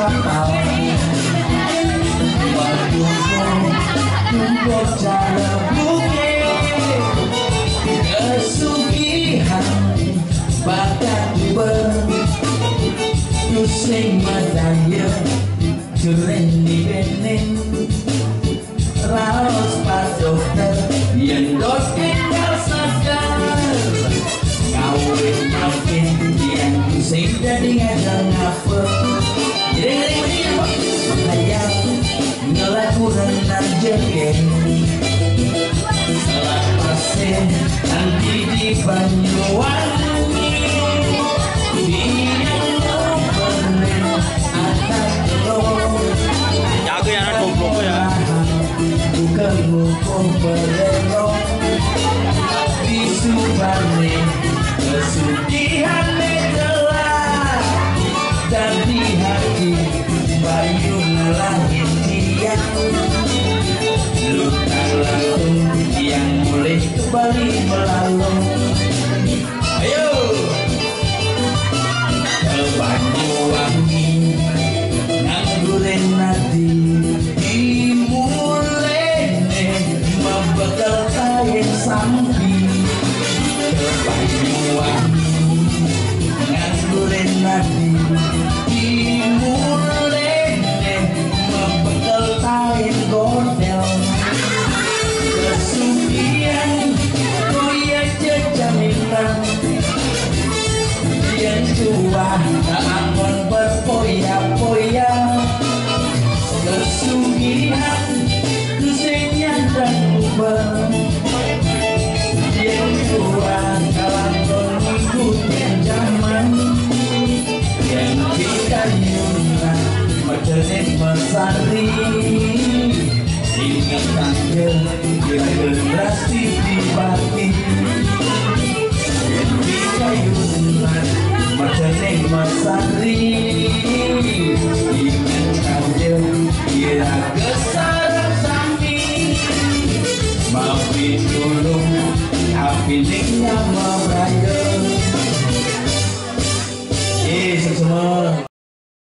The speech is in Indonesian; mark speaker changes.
Speaker 1: kapal tumpuk cara bukit kesugihan bakat pusing matanya jureng di bening raos pak dokter yang dokter sadar kawin makin yang pusing jadi ngajak ngapa hayang ngelakukan nanjekin salah pasien nanti di Banyuwangi dia ngobrolin anak lo
Speaker 2: jago ya anak goblok ya
Speaker 1: bukan hukum berelok di Subane kesudian telah dan di hati Bayu ngelahin dia luka lalu yang mulai kembali melalui ayo ke Banyuwangi nganggurin nanti dimulai membekal kain sampi ke Banyuwangi nganggurin nanti dimulai membekal kain gondel kesugihan kuya jejaminan yang tua anggon berpoya-poya kesugihan kusinya dan ubah yang tua kalanggon ikutin zaman yang kita nyunan medenin mesari ingat tanggal yang generasi dibagi yang kita nyunan medenin mesari ingat tanggal kira kesarang sambi maafin tulung api niknya meraya semua